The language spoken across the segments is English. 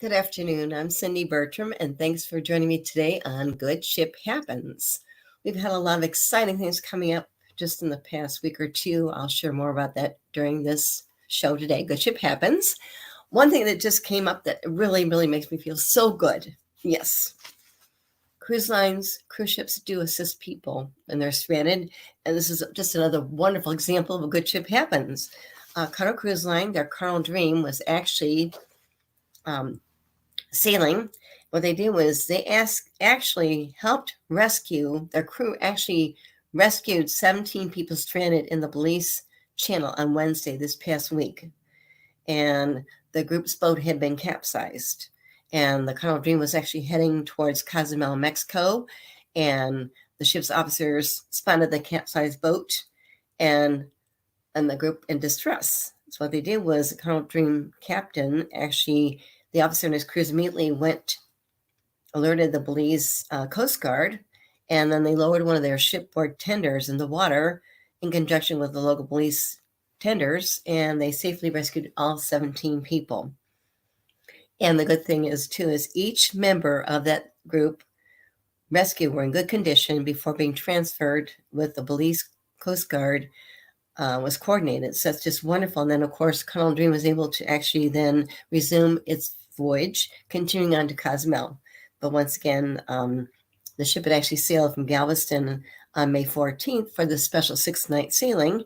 Good afternoon. I'm Cindy Bertram, and thanks for joining me today on Good Ship Happens. We've had a lot of exciting things coming up just in the past week or two. I'll share more about that during this show today. Good Ship Happens. One thing that just came up that really, really makes me feel so good. Yes. Cruise lines, cruise ships do assist people when they're stranded. And this is just another wonderful example of a good ship happens. Carnival Cruise Line, their Carnival Dream was actually sailing. What they did was they actually helped rescue, their crew actually rescued 17 people stranded in the Belize Channel on Wednesday this past week. And the group's boat had been capsized. And the Carnival Dream was actually heading towards Cozumel, Mexico. And the ship's officers spotted the capsized boat and the group in distress. So what they did was the Carnival Dream captain actually, the officer and his crews immediately alerted the Belize Coast Guard, and then they lowered one of their shipboard tenders in the water in conjunction with the local Belize tenders, and they safely rescued all 17 people. And the good thing is, too, is each member of that group rescue were in good condition before being transferred with the Belize Coast Guard was coordinated. So that's just wonderful. And then, of course, Carnival Dream was able to actually then resume its voyage, continuing on to Cozumel. But once again, the ship had actually sailed from Galveston on May 14th for the special 6-night sailing,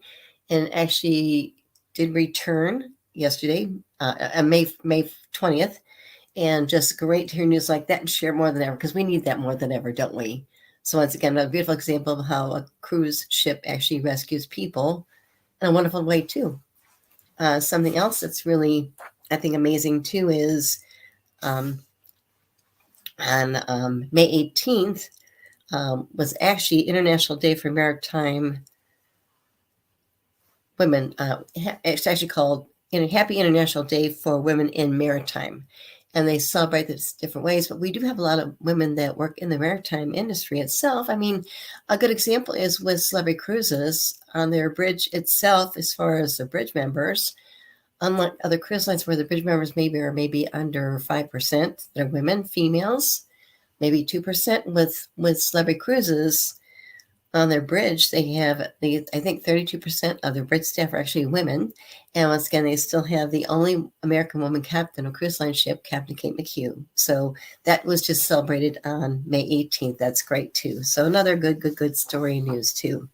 and actually did return yesterday, May 20th. And just great to hear news like that and share more than ever, because we need that more than ever, don't we? So once again, a beautiful example of how a cruise ship actually rescues people in a wonderful way too. Something else that's really, I think, amazing too is on May 18th was actually International Day for Maritime Women. It's actually called Happy International Day for Women in Maritime. And they celebrate this different ways, but we do have a lot of women that work in the maritime industry itself. I mean, a good example is with Celebrity Cruises on their bridge itself, as far as the bridge members. Unlike other cruise lines where the bridge members maybe under 5% that are women, females, maybe 2% with Celebrity Cruises on their bridge. I think 32% of their bridge staff are actually women. And once again, they still have the only American woman captain of a cruise line ship, Captain Kate McHugh. So that was just celebrated on May 18th. That's great too. So another good story news too.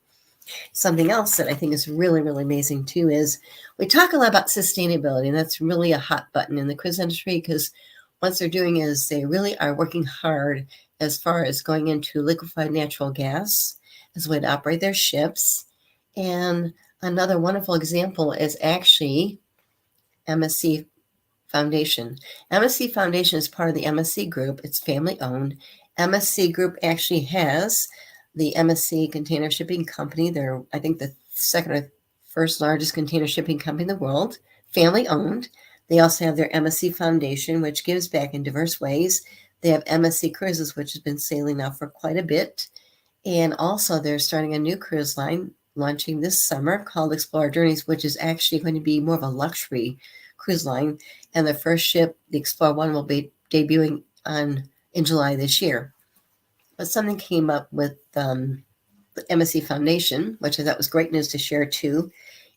Something else that I think is really, really amazing too is we talk a lot about sustainability, and that's really a hot button in the cruise industry, because what they're doing is they really are working hard as far as going into liquefied natural gas as a way to operate their ships. And another wonderful example is actually MSC Foundation. MSC Foundation is part of the MSC Group. It's family owned. MSC Group actually has the MSC Container Shipping Company. They're, I think, the second or first largest container shipping company in the world, family owned. They also have their MSC Foundation, which gives back in diverse ways. They have MSC Cruises, which has been sailing now for quite a bit. And also they're starting a new cruise line launching this summer called Explorer Journeys, which is actually going to be more of a luxury cruise line. And the first ship, the Explorer One, will be debuting in July this year. But something came up with the MSC Foundation, which I thought was great news to share too,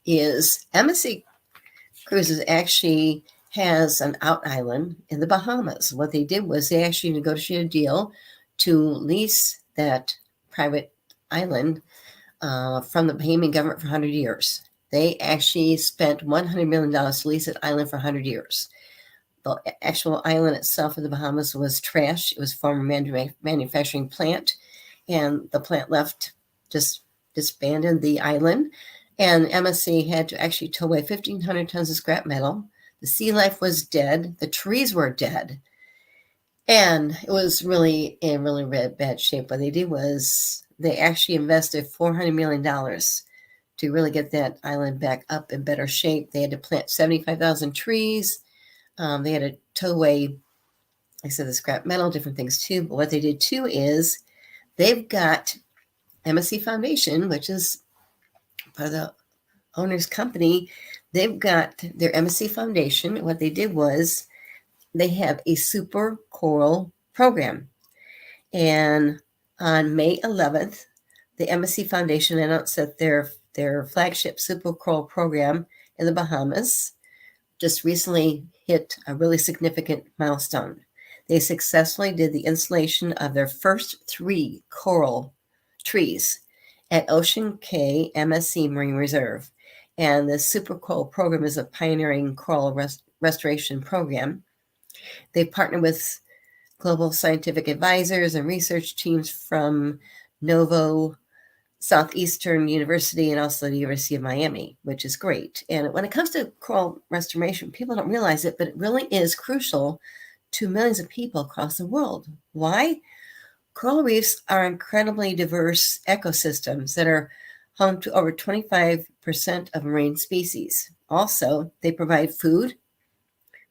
is MSC Cruises actually has an out island in the Bahamas. What they did was they actually negotiated a deal to lease that private island from the Bahamian government for 100 years. They actually spent $100 million to lease that island for 100 years. The actual island itself of the Bahamas was trash. It was a former manufacturing plant, and the plant just disbanded the island. And MSC had to actually tow away 1,500 tons of scrap metal. The sea life was dead. The trees were dead. And it was really in really bad shape. What they did was they actually invested $400 million to really get that island back up in better shape. They had to plant 75,000 trees. They had to tow away, like I said, the scrap metal, different things too. But what they did too is they've got MSC Foundation, which is part of the owner's company. They've got their MSC Foundation. What they did was they have a super coral program. And on May 11th, the MSC Foundation announced that their flagship super coral program in the Bahamas just recently hit a really significant milestone. They successfully did the installation of their first 3 coral trees at Ocean Cay MSC Marine Reserve. And the Super Coral program is a pioneering coral restoration program. They've partnered with global scientific advisors and research teams from Novo Southeastern University and also the University of Miami, which is great. And when it comes to coral restoration, people don't realize it, but it really is crucial to millions of people across the world. Why? Coral reefs are incredibly diverse ecosystems that are home to over 25% of marine species. Also, they provide food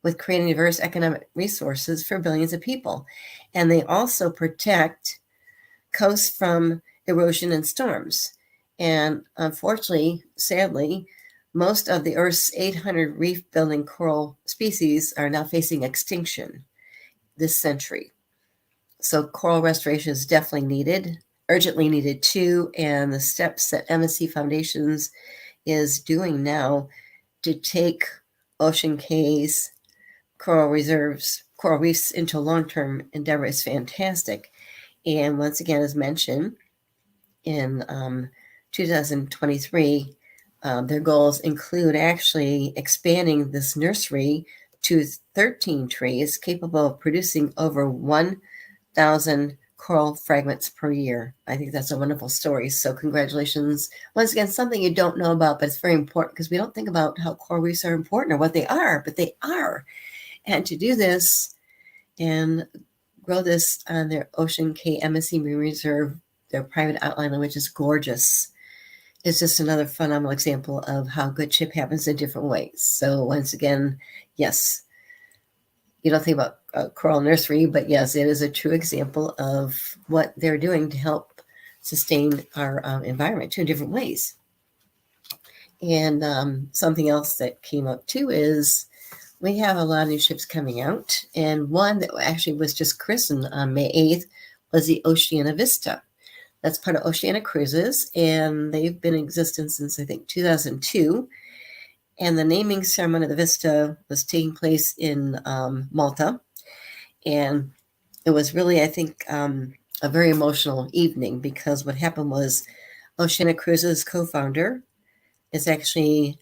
with creating diverse economic resources for billions of people. And they also protect coasts from erosion and storms. And unfortunately, sadly, most of the Earth's 800 reef-building coral species are now facing extinction this century. So coral restoration is definitely needed, urgently needed too, and the steps that MSC Foundations is doing now to take Ocean Cay's coral reefs into long-term endeavor is fantastic. And once again, as mentioned, in 2023, their goals include actually expanding this nursery to 13 trees capable of producing over 1,000 coral fragments per year. I think that's a wonderful story. So congratulations. Once again, something you don't know about, but it's very important because we don't think about how coral reefs are important or what they are, but they are. And to do this and grow this on their Ocean Cay MSC Marine Reserve, their private outline, which is gorgeous, is just another phenomenal example of how good ship happens in different ways. So once again, yes, you don't think about coral nursery, but yes, it is a true example of what they're doing to help sustain our environment too in different ways. And something else that came up too is we have a lot of new ships coming out, and one that actually was just christened on May 8th was the Oceana Vista. That's part of Oceana Cruises, and they've been in existence since, I think, 2002. And the naming ceremony of the Vista was taking place in Malta. And it was really, I think, a very emotional evening because what happened was Oceana Cruises co-founder is actually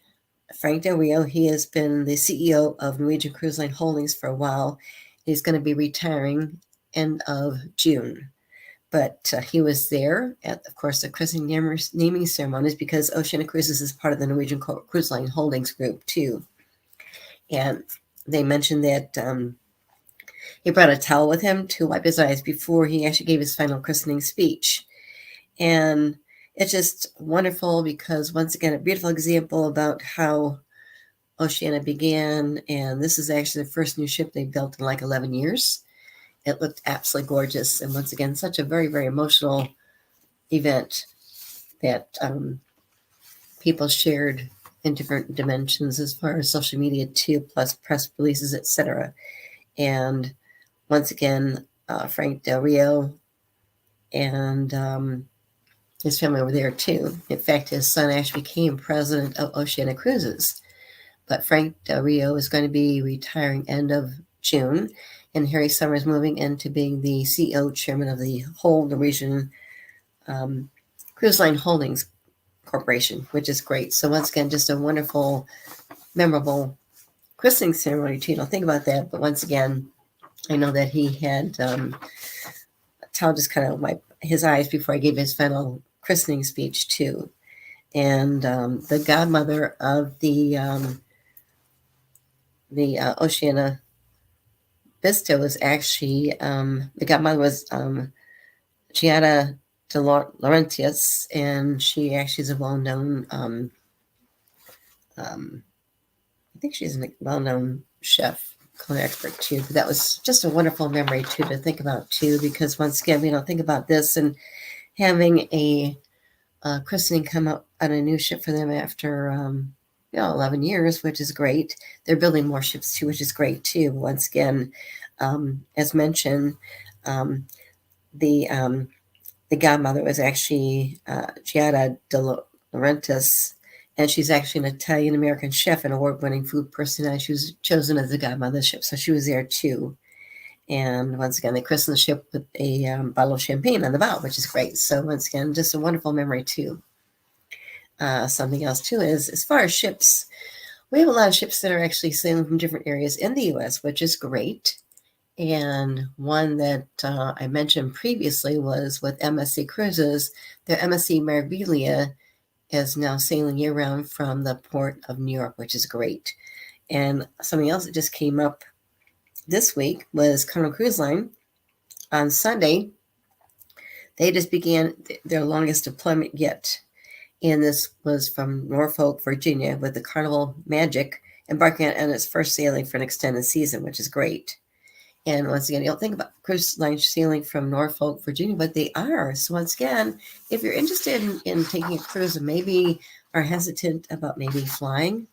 Frank Del Rio. He has been the CEO of Norwegian Cruise Line Holdings for a while. He's going to be retiring end of June. But he was there at, of course, the christening naming ceremonies because Oceana Cruises is part of the Norwegian Cruise Line Holdings group too. And they mentioned that he brought a towel with him to wipe his eyes before he actually gave his final christening speech. And it's just wonderful because, once again, a beautiful example about how Oceana began. And this is actually the first new ship they built in like 11 years. It looked absolutely gorgeous. And once again, such a very, very emotional event that people shared in different dimensions as far as social media too, plus press releases, etc. And once again, Frank Del Rio and his family were there too. In fact, his son actually became president of Oceana Cruises. But Frank Del Rio is going to be retiring end of June, and Harry Summers moving into being the CEO, chairman of the whole Norwegian Cruise Line Holdings Corporation, which is great. So once again, just a wonderful, memorable christening ceremony too. Don't think about that, but once again, I know that he had Tal just kind of wiped his eyes before I gave his final christening speech too. And the godmother of the Oceana Vista was actually the godmother was Giada de Laurentiis, and she actually is a well-known I think she's a well-known chef, culinary expert too. But that was just a wonderful memory too to think about too, because once again, we don't think about this and having a christening come up on a new ship for them after 11 years, which is great. They're building more ships too, which is great too. Once again, as mentioned, the godmother was actually Giada De Laurentiis, and she's actually an Italian-American chef and award-winning food personality. She was chosen as the godmother of the ship, so she was there too. And once again, they christened the ship with a bottle of champagne on the bow, which is great. So once again, just a wonderful memory too. Something else too is, as far as ships, we have a lot of ships that are actually sailing from different areas in the U.S., which is great. And one that I mentioned previously was with MSC Cruises. Their MSC Meraviglia is now sailing year-round from the port of New York, which is great. And something else that just came up this week was Carnival Cruise Line. On Sunday, they just began their longest deployment yet. And this was from Norfolk, Virginia, with the Carnival Magic embarking on its first sailing for an extended season, which is great. And once again, you don't think about cruise lines sailing from Norfolk, Virginia, but they are. So once again, if you're interested in taking a cruise and maybe are hesitant about maybe flying,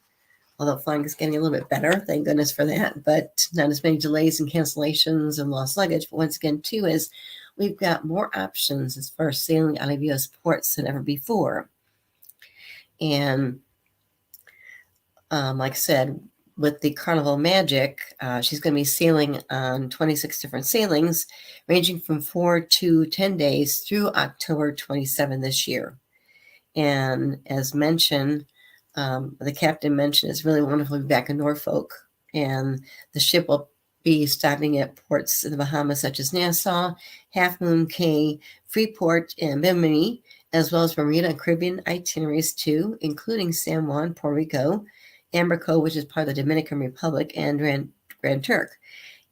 although flying is getting a little bit better, thank goodness for that, but not as many delays and cancellations and lost luggage. But once again, too, is we've got more options as far as sailing out of U.S. ports than ever before. And like I said, with the Carnival Magic, she's going to be sailing on 26 different sailings, ranging from 4 to 10 days through October 27 this year. And as mentioned, the captain mentioned, it's really wonderful to be back in Norfolk. And the ship will be stopping at ports in the Bahamas, such as Nassau, Half Moon Cay, Freeport, and Bimini, as well as Bermuda and Caribbean itineraries too, including San Juan, Puerto Rico, Amber Cove, which is part of the Dominican Republic, and Grand Turk.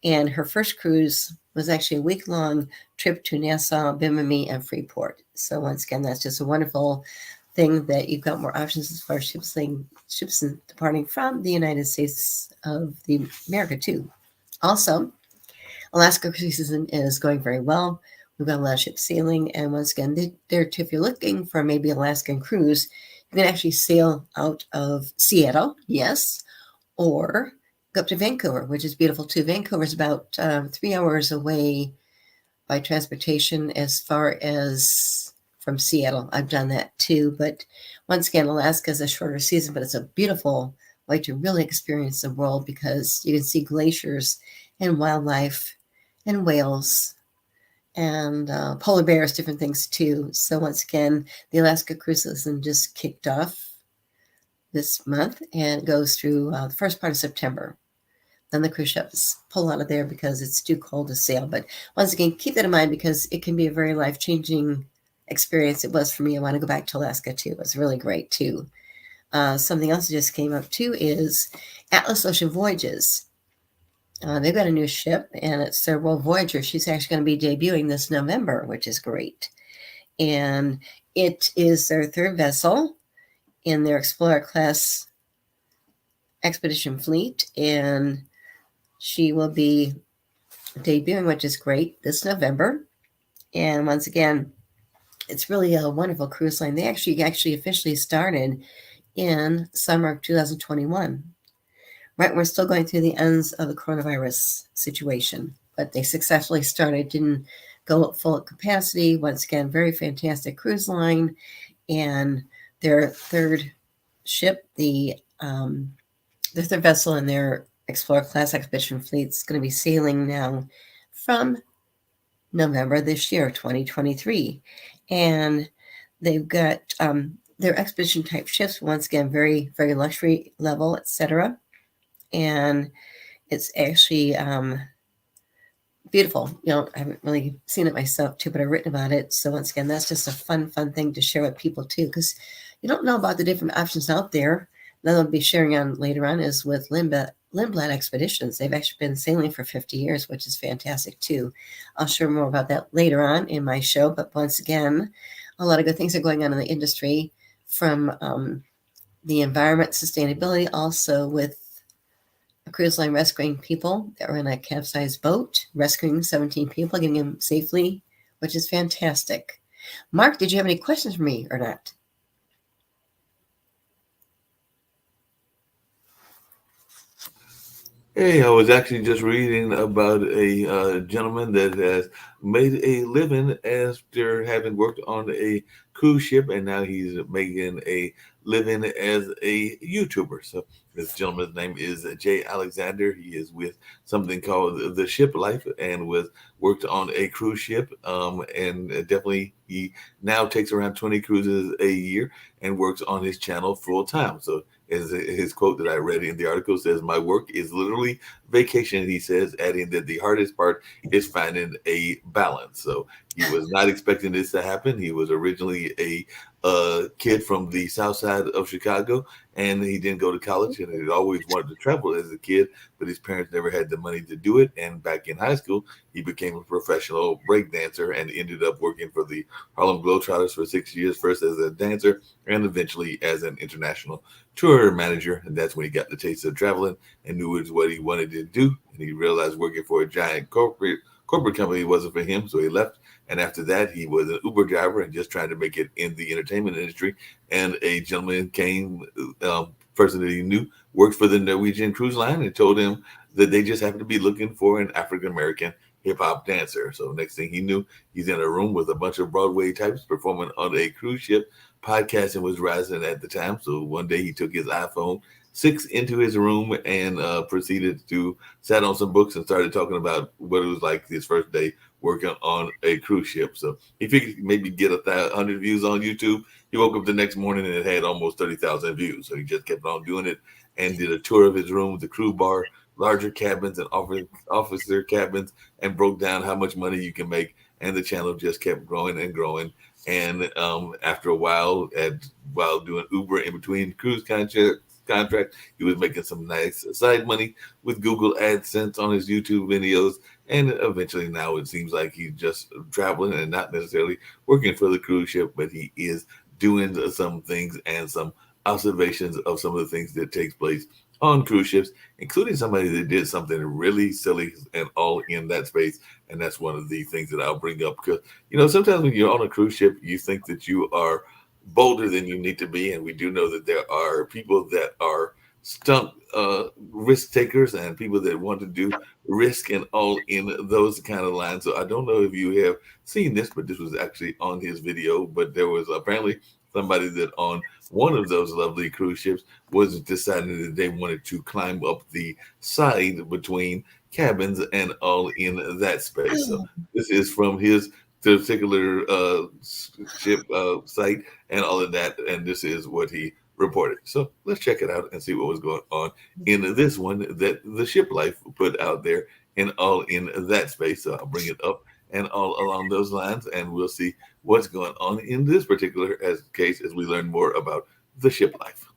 And her first cruise was actually a week-long trip to Nassau, Bimini, and Freeport. So once again, that's just a wonderful thing that you've got more options as far as ships departing from the United States of the America too. Also, Alaska cruise season is going very well. We've got a lot of ships sailing, and once again, there too, if you're looking for maybe Alaskan cruise, you can actually sail out of Seattle, yes, or go up to Vancouver, which is beautiful too. Vancouver is about 3 hours away by transportation as far as from Seattle. I've done that too, but once again, Alaska is a shorter season, but it's a beautiful way to really experience the world because you can see glaciers and wildlife and whales and polar bears, different things too. So once again, the Alaska cruise season just kicked off this month and goes through the first part of September. Then the cruise ships pull out of there because it's too cold to sail. But once again, keep that in mind because it can be a very life-changing experience. It was for me. I want to go back to Alaska too. It was really great too. Something else that just came up too is Atlas Ocean Voyages. They've got a new ship, and it's their World Voyager. She's actually going to be debuting this November, which is great. And it is their third vessel in their Explorer class expedition fleet, and she will be debuting, which is great, this November. And once again, it's really a wonderful cruise line. They actually officially started in summer of 2021. Right, we're still going through the ends of the coronavirus situation, but they successfully started, didn't go at full capacity. Once again, very fantastic cruise line, and their third ship, the third vessel in their Explorer class expedition fleet, is going to be sailing now from November this year, 2023, and they've got their expedition type ships. Once again, very luxury level, etc. And it's actually beautiful. I haven't really seen it myself too, but I've written about it. So once again, that's just a fun thing to share with people too, because you don't know about the different options out there. That I'll be sharing on later on is with Lindblad Expeditions. They've actually been sailing for 50 years, which is fantastic too. I'll share more about that later on in my show. But once again, a lot of good things are going on in the industry, from the environment, sustainability, also with a cruise line rescuing people that were in a capsized boat, rescuing 17 people, getting them safely, which is fantastic. Mark, did you have any questions for me or not? Hey, I was actually just reading about a gentleman that has made a living after having worked on a cruise ship, and now he's making a living as a YouTuber. So this gentleman's name is Jay Alexander. He is with something called The Ship Life, and was worked on a cruise ship. And definitely he now takes around 20 cruises a year and works on his channel full time. So as his quote that I read in the article says, "My work is literally vacation," he says, adding that the hardest part is finding a balance. So he was not expecting this to happen. He was originally a kid from the south side of Chicago, and he didn't go to college, and he always wanted to travel as a kid, but his parents never had the money to do it. And back in high school, he became a professional break dancer and ended up working for the Harlem Globetrotters for 6 years, first as a dancer and eventually as an international tour manager. And that's when he got the taste of traveling and knew it was what he wanted to do. And he realized working for a giant corporate company wasn't for him, so he left. And after that, he was an Uber driver and just trying to make it in the entertainment industry. And a gentleman came, person that he knew, worked for the Norwegian Cruise Line, and told him that they just happened to be looking for an African American hip hop dancer. So next thing he knew, he's in a room with a bunch of Broadway types performing on a cruise ship. Podcasting was rising at the time, so one day he took his iPhone 6 into his room and proceeded to sat on some books and started talking about what it was like his first day working on a cruise ship. So he figured maybe get 100 views on YouTube. He woke up the next morning and it had almost 30,000 views. So he just kept on doing it and did a tour of his room, the crew bar, larger cabins and officer cabins, and broke down how much money you can make. And the channel just kept growing and growing. And after a while, while doing Uber in between cruise contract, he was making some nice side money with Google AdSense on his YouTube videos. And eventually, now it seems like he's just traveling and not necessarily working for the cruise ship, but he is doing some things and some observations of some of the things that takes place on cruise ships, including somebody that did something really silly and all in that space. And that's one of the things that I'll bring up because, sometimes when you're on a cruise ship, you think that you are bolder than you need to be. And we do know that there are people that are stunt risk takers and people that want to do risk and all in those kind of lines. So I don't know if you have seen this, but this was actually on his video. But there was apparently somebody that on one of those lovely cruise ships was deciding that they wanted to climb up the side between cabins and all in that space. So this is from his particular ship site and all of that, and this is what he reported. So let's check it out and see what was going on in this one that the Ship Life put out there and all in that space. So I'll bring it up and all along those lines, and we'll see what's going on in this particular case as we learn more about the Ship Life.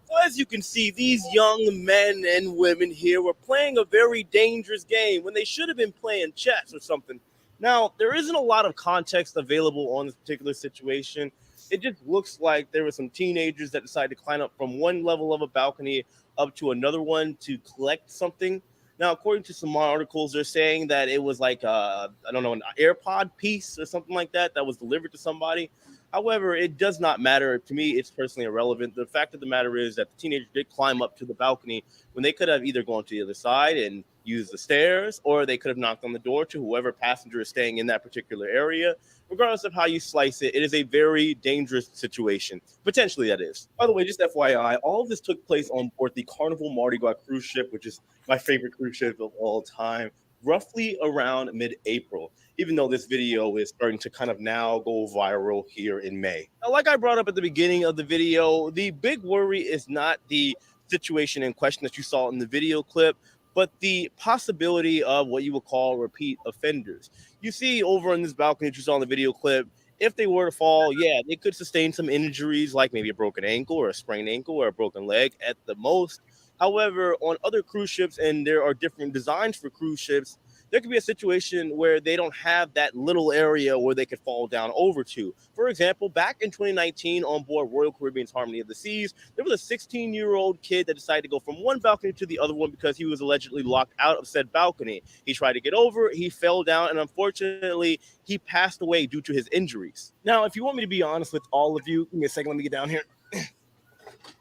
So as you can see, these young men and women here were playing a very dangerous game when they should have been playing chess or something. Now, there isn't a lot of context available on this particular situation. It just looks like there were some teenagers that decided to climb up from one level of a balcony up to another one to collect something. Now, according to some articles, they're saying that it was like I don't know, an AirPod piece or something like that was delivered to somebody. However, it does not matter. To me, it's personally irrelevant. The fact of the matter is that the teenager did climb up to the balcony when they could have either gone to the other side and used the stairs, or they could have knocked on the door to whoever passenger is staying in that particular area. Regardless of how you slice it, it is a very dangerous situation. Potentially, that is. By the way, just FYI, all of this took place on board the Carnival Mardi Gras cruise ship, which is my favorite cruise ship of all time. roughly around mid-April, even though this video is starting to kind of now go viral here in May. Now, like I brought up at the beginning of the video, the big worry is not the situation in question that you saw in the video clip, but the possibility of what you would call repeat offenders. You see over in this balcony that you saw in the video clip, if they were to fall, yeah, they could sustain some injuries like maybe a broken ankle or a sprained ankle or a broken leg at the most. However, on other cruise ships, and there are different designs for cruise ships, there could be a situation where they don't have that little area where they could fall down over to. For example, back in 2019 on board Royal Caribbean's Harmony of the Seas, there was a 16-year-old kid that decided to go from one balcony to the other one because he was allegedly locked out of said balcony. He tried to get over, he fell down, and unfortunately, he passed away due to his injuries. Now, if you want me to be honest with all of you, give me a second, let me get down here.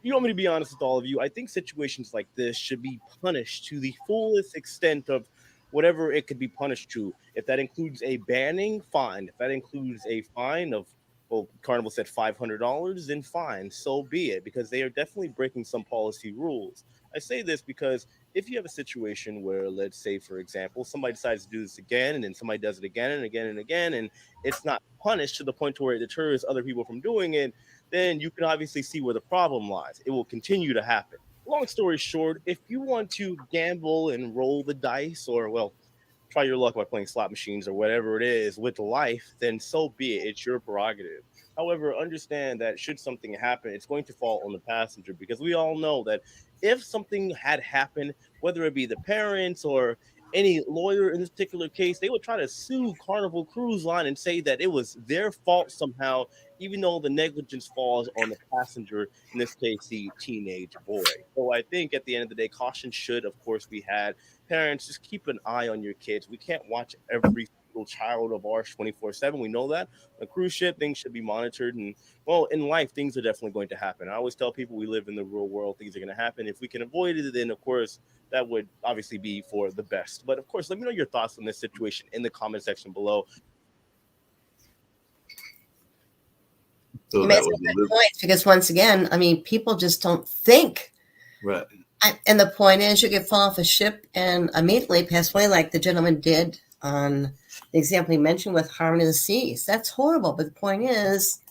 You want me to be honest with all of you, I think situations like this should be punished to the fullest extent of whatever it could be punished to. If that includes a banning, fine. If that includes a fine of, well, Carnival said $500, then fine, so be it, because they are definitely breaking some policy rules. I say this because if you have a situation where, let's say, for example, somebody decides to do this again, and then somebody does it again and again and again, and it's not punished to the point to where it deters other people from doing it, then you can obviously see where the problem lies. It will continue to happen. Long story short, if you want to gamble and roll the dice, or, well, try your luck by playing slot machines or whatever it is with life, then so be it. It's your prerogative. However, understand that should something happen, it's going to fall on the passenger, because we all know that if something had happened, whether it be the parents or any lawyer in this particular case, they would try to sue Carnival Cruise Line and say that it was their fault somehow, even though the negligence falls on the passenger, in this case, the teenage boy. So I think at the end of the day, caution should, of course, be had. Parents, just keep an eye on your kids. We can't watch every single child of ours 24/7. We know that. On a cruise ship, things should be monitored. And, well, in life, things are definitely going to happen. I always tell people we live in the real world. Things are going to happen. If we can avoid it, then, of course, that would obviously be for the best. But, of course, let me know your thoughts on this situation in the comment section below. So You that made was some good points because, once again, I mean, people just don't think. right. And the point is, you could fall off a ship and immediately pass away, like the gentleman did on the example he mentioned with Harmony of the Seas. That's horrible. But the point is,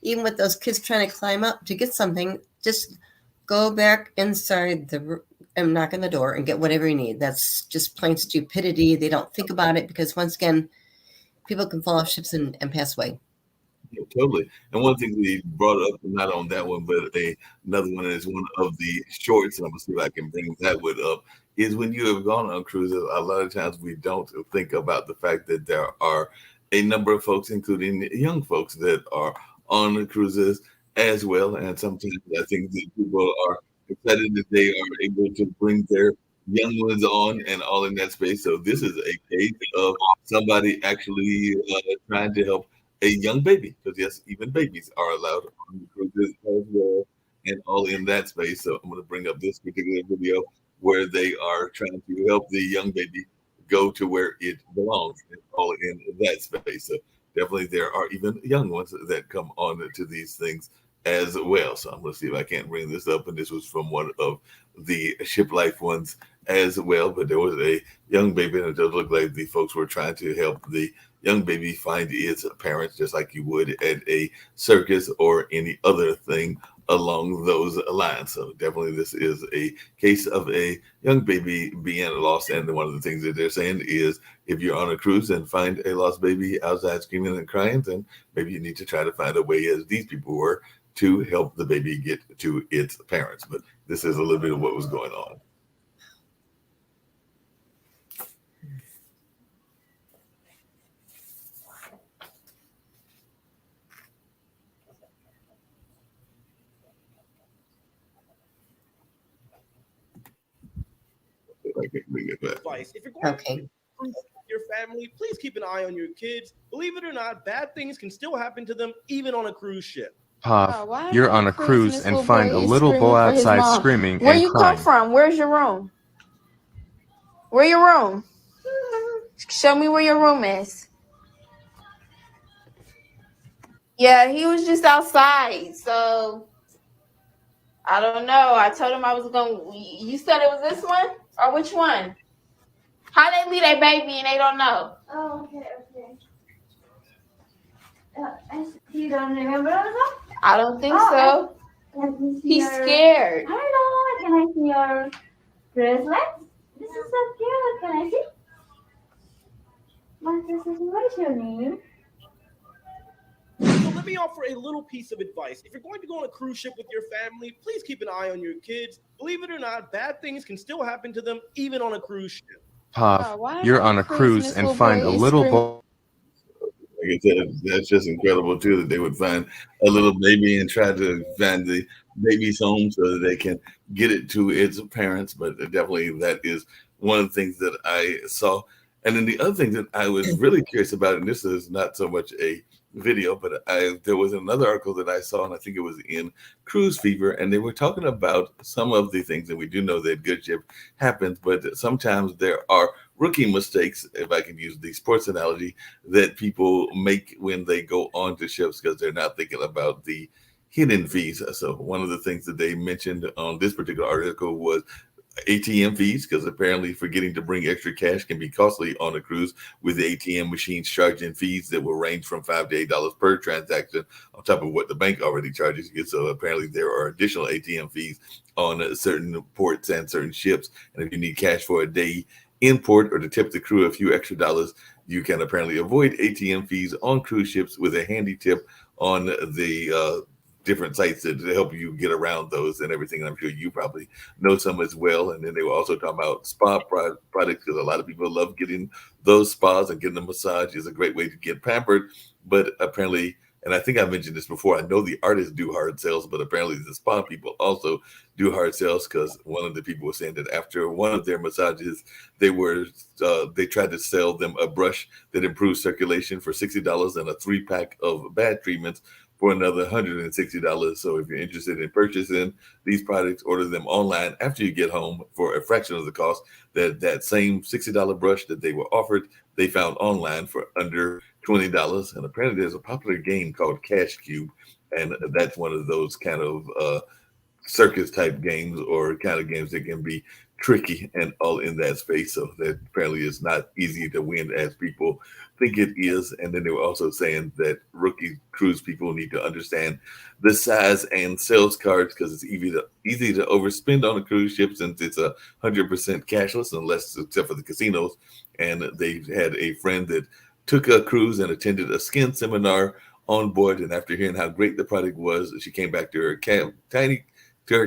even with those kids trying to climb up to get something, just go back inside the and knock on the door and get whatever you need. That's just plain stupidity. They don't think about it because, once again, people can fall off ships and pass away. Yeah, totally. And one thing we brought up, not on that one, but another one is one of the shorts, and I'm gonna see if I can bring that one up, is when you have gone on cruises, a lot of times we don't think about the fact that there are a number of folks, including young folks, that are on the cruises as well. And sometimes I think that people are excited that they are able to bring their young ones on and all in that space. So this is a case of somebody actually trying to help a young baby, because yes, even babies are allowed on the cruises as well, and all in that space. So I'm going to bring up this particular video where they are trying to help the young baby go to where it belongs, and all in that space. So definitely there are even young ones that come on to these things as well. So I'm going to see if I can't bring this up. And this was from one of the Ship Life ones as well. But there was a young baby, and it does look like the folks were trying to help the young baby find its parents, just like you would at a circus or any other thing along those lines. So definitely this is a case of a young baby being lost. And one of the things that they're saying is, if you're on a cruise and find a lost baby outside screaming and crying, then maybe you need to try to find a way, as these people were, to help the baby get to its parents. But this is a little bit of what was going on. I can bring it back. Advice. If you're going Okay. to cruise with your family, please keep an eye on your kids. Believe it or not, bad things can still happen to them even on a cruise ship. Puff, you're on a cruise and find a little boy outside screaming Where and you come crying. from? Where's your room? Where your room? Show me where your room is. Yeah, he was just outside, so I don't know. I told him I was going. You said it was this one, or which one? How they leave their baby and they don't know? Oh, okay. You don't remember also? I don't think so. Let me see He's your... scared. Hello, can I see your bracelet? This is so cute. Can I see? What is your name? So let me offer a little piece of advice. If you're going to go on a cruise ship with your family, please keep an eye on your kids. Believe it or not, bad things can still happen to them even on a cruise ship. Puff, you're on a cruise and find a little boy. Like I said, that's just incredible too that they would find a little baby and try to find the baby's home so that they can get it to its parents. But definitely that is one of the things that I saw. And then the other thing that I was really curious about, and this is not so much a video, but there was another article that I saw, and I think it was in Cruise Fever, and they were talking about some of the things that we do know that good ship happens, but sometimes there are rookie mistakes, if I can use the sports analogy, that people make when they go on to ships because they're not thinking about the hidden fees. So one of the things that they mentioned on this particular article was ATM fees, because apparently forgetting to bring extra cash can be costly on a cruise, with the ATM machines charging fees that will range from $5 to $8 per transaction on top of what the bank already charges you. So apparently there are additional ATM fees on certain ports and certain ships. And if you need cash for a day in port or to tip the crew a few extra dollars, you can apparently avoid ATM fees on cruise ships with a handy tip on the different sites that help you get around those and everything. And I'm sure you probably know some as well. And then they were also talking about spa products, because a lot of people love getting those spas, and getting a massage is a great way to get pampered. But apparently, and I think I mentioned this before, I know the artists do hard sales, but apparently the spa people also do hard sales, because one of the people was saying that after one of their massages, they tried to sell them a brush that improves circulation for $60 and a 3-pack of bad treatments for another $160. So if you're interested in purchasing these products, order them online after you get home for a fraction of the cost. That same $60 brush that they were offered, they found online for under $20. And apparently there's a popular game called Cash Cube, and that's one of those kind of circus type games, or kind of games that can be tricky and all in that space. So that apparently is not easy to win as people think it is. And then they were also saying that rookie cruise people need to understand the size and sales cards, because it's easy to overspend on a cruise ship, since it's 100% cashless, except for the casinos. And they had a friend that took a cruise and attended a skin seminar on board, and after hearing how great the product was, she came back to her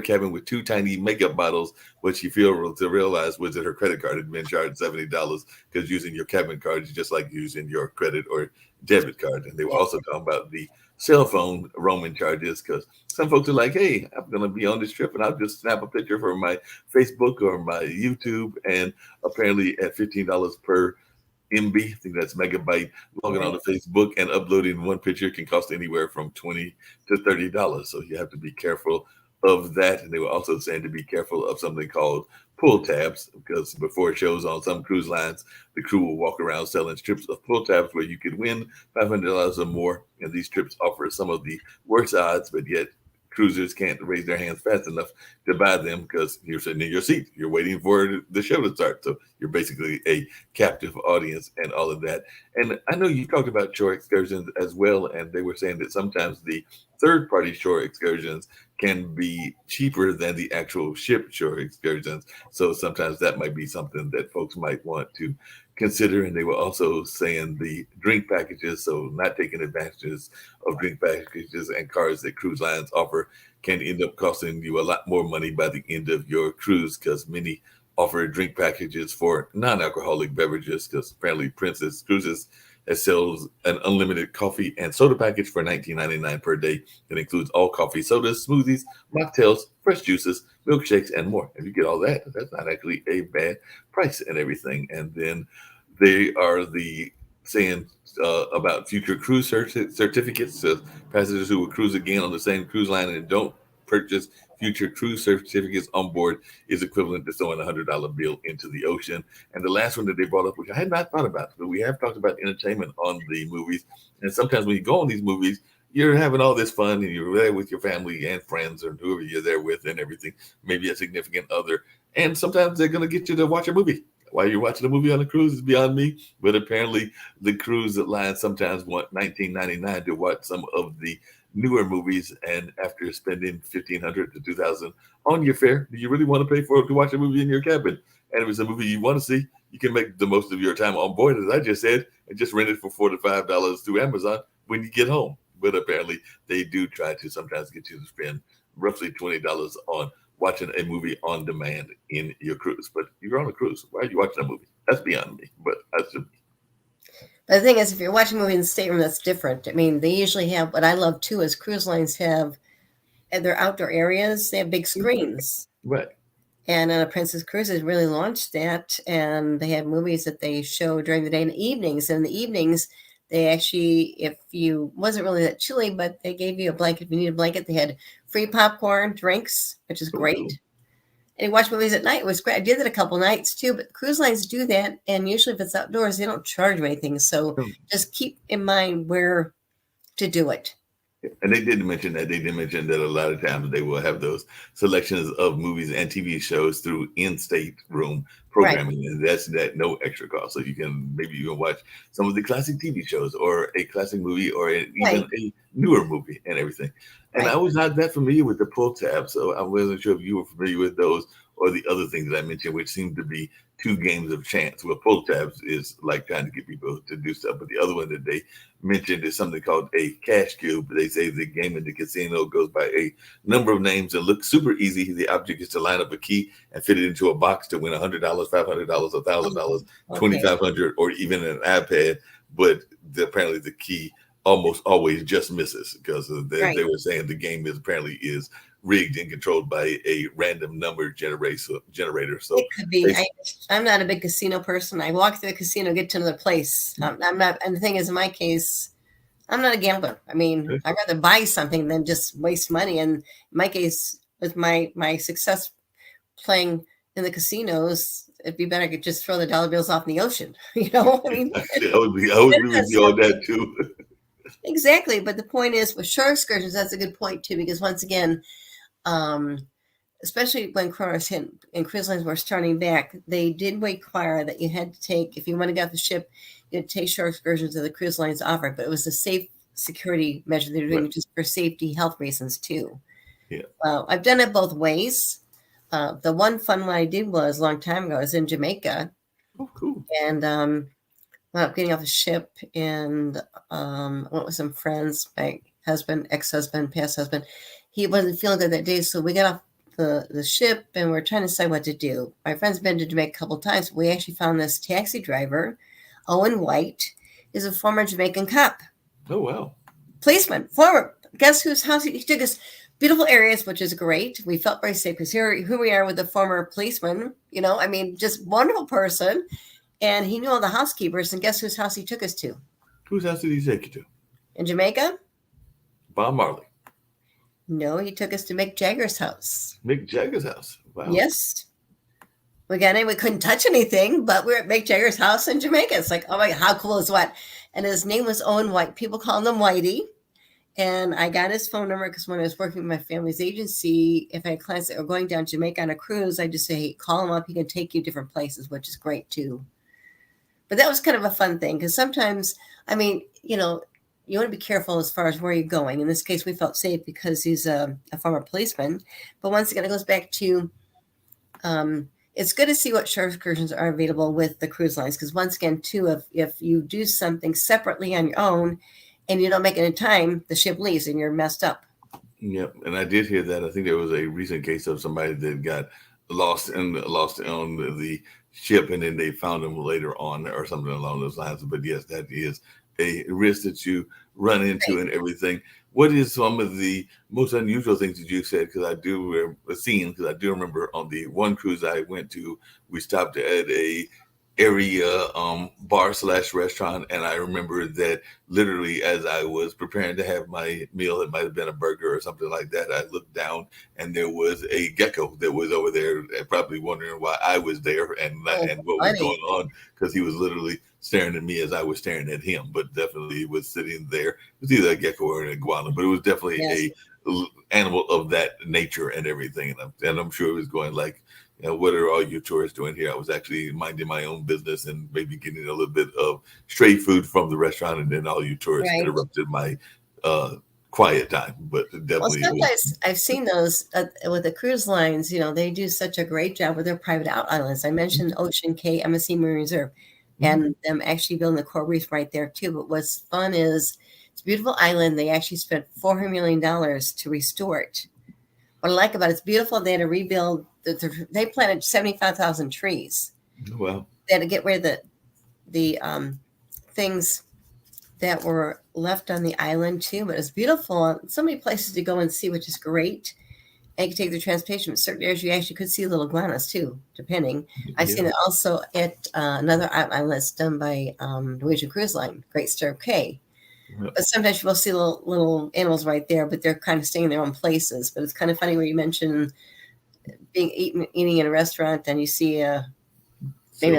cabin with 2 tiny makeup bottles. What she failed to realize was that her credit card had been charged $70, because using your cabin card is just like using your credit or debit card. And they were also talking about the cell phone roaming charges, because some folks are like, hey, I'm going to be on this trip and I'll just snap a picture for my Facebook or my YouTube. And apparently at $15 per MB, I think that's megabyte, logging on to Facebook and uploading one picture can cost anywhere from $20 to $30. So you have to be careful of that. And they were also saying to be careful of something called pull tabs, because before shows on some cruise lines, the crew will walk around selling strips of pull tabs where you could win $500 or more. And these strips offer some of the worst odds, but yet cruisers can't raise their hands fast enough to buy them, because you're sitting in your seat, you're waiting for the show to start. So you're basically a captive audience and all of that. And I know you talked about shore excursions as well, and they were saying that sometimes the third-party shore excursions can be cheaper than the actual ship shore excursions. So sometimes that might be something that folks might want to consider. And they were also saying the drink packages, so not taking advantages of drink packages and cards that cruise lines offer, can end up costing you a lot more money by the end of your cruise, because many offer drink packages for non-alcoholic beverages, because apparently Princess Cruises sells an unlimited coffee and soda package for $19.99 per day. It includes all coffee, sodas, smoothies, mocktails, fresh juices, milkshakes, and more. If you get all that, that's not actually a bad price and everything. And then they are saying about future cruise certificates. Passengers who will cruise again on the same cruise line and don't purchase future cruise certificates on board is equivalent to throwing a $100 bill into the ocean. And the last one that they brought up, which I had not thought about, but we have talked about entertainment on the movies. And sometimes when you go on these movies, you're having all this fun and you're there with your family and friends or whoever you're there with and everything, maybe a significant other. And sometimes they're going to get you to watch a movie. why you're watching a movie on a cruise is beyond me. But apparently, the cruise line sometimes want $19.99 to watch some of the newer movies, and after spending $1,500 to $2,000 on your fare, do you really want to pay for it to watch a movie in your cabin? And if it's a movie you want to see, you can make the most of your time on board, as I just said, and just rent it for $4 to $5 through Amazon when you get home. But apparently, they do try to sometimes get you to spend roughly $20 on watching a movie on demand in your cruise. But you're on a cruise. Why are you watching a movie? That's beyond me. But that's just But the thing is, if you're watching a movie in the stateroom, that's different. I mean, they usually have, what I love too is cruise lines have, at their outdoor areas, they have big screens. right. And Princess Cruises really launched that, and they have movies that they show during the day and the evenings. And in the evenings, they actually, if you wasn't really that chilly, but they gave you a blanket. If you need a blanket, they had free popcorn, drinks, which is great. Cool. And you watch movies at night. It was great. I did that a couple nights too, but cruise lines do that. And usually if it's outdoors, they don't charge you anything. So just keep in mind where to do it. And they did mention that. They did mention that a lot of times they will have those selections of movies and TV shows through in-state room programming, right. And that's no extra cost. So you can maybe even watch some of the classic TV shows or a classic movie or even a newer movie and everything. And I was not that familiar with the pull tab, so I wasn't sure if you were familiar with those or the other things that I mentioned, which seem to be two games of chance. Well, pull tabs is like trying to get people to do stuff, but the other one that they mentioned is something called a cash cube. They say the game in the casino goes by a number of names and looks super easy. The object is to line up a key and fit it into a box to win $100, $500, $1,000, $2,500, or even an iPad. But apparently the key almost always just misses because they were saying the game is rigged and controlled by a random number generator. So it could be. I'm not a big casino person. I walk through the casino, get to another place. I'm not. And the thing is, in my case, I'm not a gambler. I mean, I'd rather buy something than just waste money. And in my case, with my success playing in the casinos, it'd be better to just throw the dollar bills off in the ocean. You know, I mean, I would agree with you on that too. Exactly. But the point is, with shore excursions, that's a good point too, because once again, especially when cruise and cruise lines were starting back, they did require that you had to take, if you want to get off the ship, you had to take shore excursions that the cruise lines offered. But it was a safe security measure they were doing just for safety, health reasons too. Yeah. I've done it both ways. The one fun one I did was a long time ago. I was in Jamaica. Oh, cool. And wound up getting off the ship and went with some friends, my husband, ex-husband, past husband. He wasn't feeling good that day, so we got off the ship and we're trying to decide what to do. My friend's been to Jamaica a couple of times. We actually found this taxi driver, Owen White, is a former Jamaican cop. Oh, wow. Policeman, former. Guess whose house he took us? Beautiful areas, which is great. We felt very safe because here we are with a former policeman, you know, I mean, just wonderful person. And he knew all the housekeepers, and guess whose house he took us to? Whose house did he take you to? In Jamaica? Bob Marley. No, he took us to Mick Jagger's house. Mick Jagger's house. Wow. Yes. We couldn't touch anything, but we were at Mick Jagger's house in Jamaica. It's like, oh my God, how cool is what? And his name was Owen White. People call him Whitey. And I got his phone number because when I was working with my family's agency, if I had clients that were going down to Jamaica on a cruise, I just say, hey, call him up. He can take you different places, which is great too. But that was kind of a fun thing because sometimes, I mean, you know, you want to be careful as far as where you're going. In this case, we felt safe because he's a former policeman. But once again, it goes back to it's good to see what shore excursions are available with the cruise lines. Because once again, too, if you do something separately on your own and you don't make it in time, the ship leaves and you're messed up. Yep. And I did hear that. I think there was a recent case of somebody that got lost on the ship and then they found them later on or something along those lines. But yes, that is a risk that you run into and everything. What is some of the most unusual things that you said? Because I do remember on the one cruise I went to, we stopped at a area bar/restaurant, and I remember that literally as I was preparing to have my meal, it might have been a burger or something like that, I looked down and there was a gecko that was over there, probably wondering why I was there and what was going on, because he was literally staring at me as I was staring at him. But definitely was sitting there. It was either a gecko or an iguana, but it was definitely animal of that nature and everything. And I'm sure it was going like, what are all you tourists doing here? I was actually minding my own business and maybe getting a little bit of stray food from the restaurant, and then all you tourists Right. interrupted my quiet time. But Well, definitely, sometimes I've seen those with the cruise lines. They do such a great job with their private out islands. I mentioned Ocean Cay, MSC Marine Reserve, and them actually building the coral reef right there too. But what's fun is it's a beautiful island. They actually spent $400 million to restore it. What I like about it's beautiful. They had to rebuild. They planted 75,000 trees. well, They had to get rid of the things that were left on the island too. But it's beautiful. So many places to go and see, which is great. And you can take the transportation. In certain areas, you actually could see little iguanas too, depending. I've seen it also at another island that's done by Norwegian Cruise Line, Great Stirrup Cay. But sometimes you will see little animals right there, but they're kind of staying in their own places. But it's kind of funny where you mention eating in a restaurant and you see maybe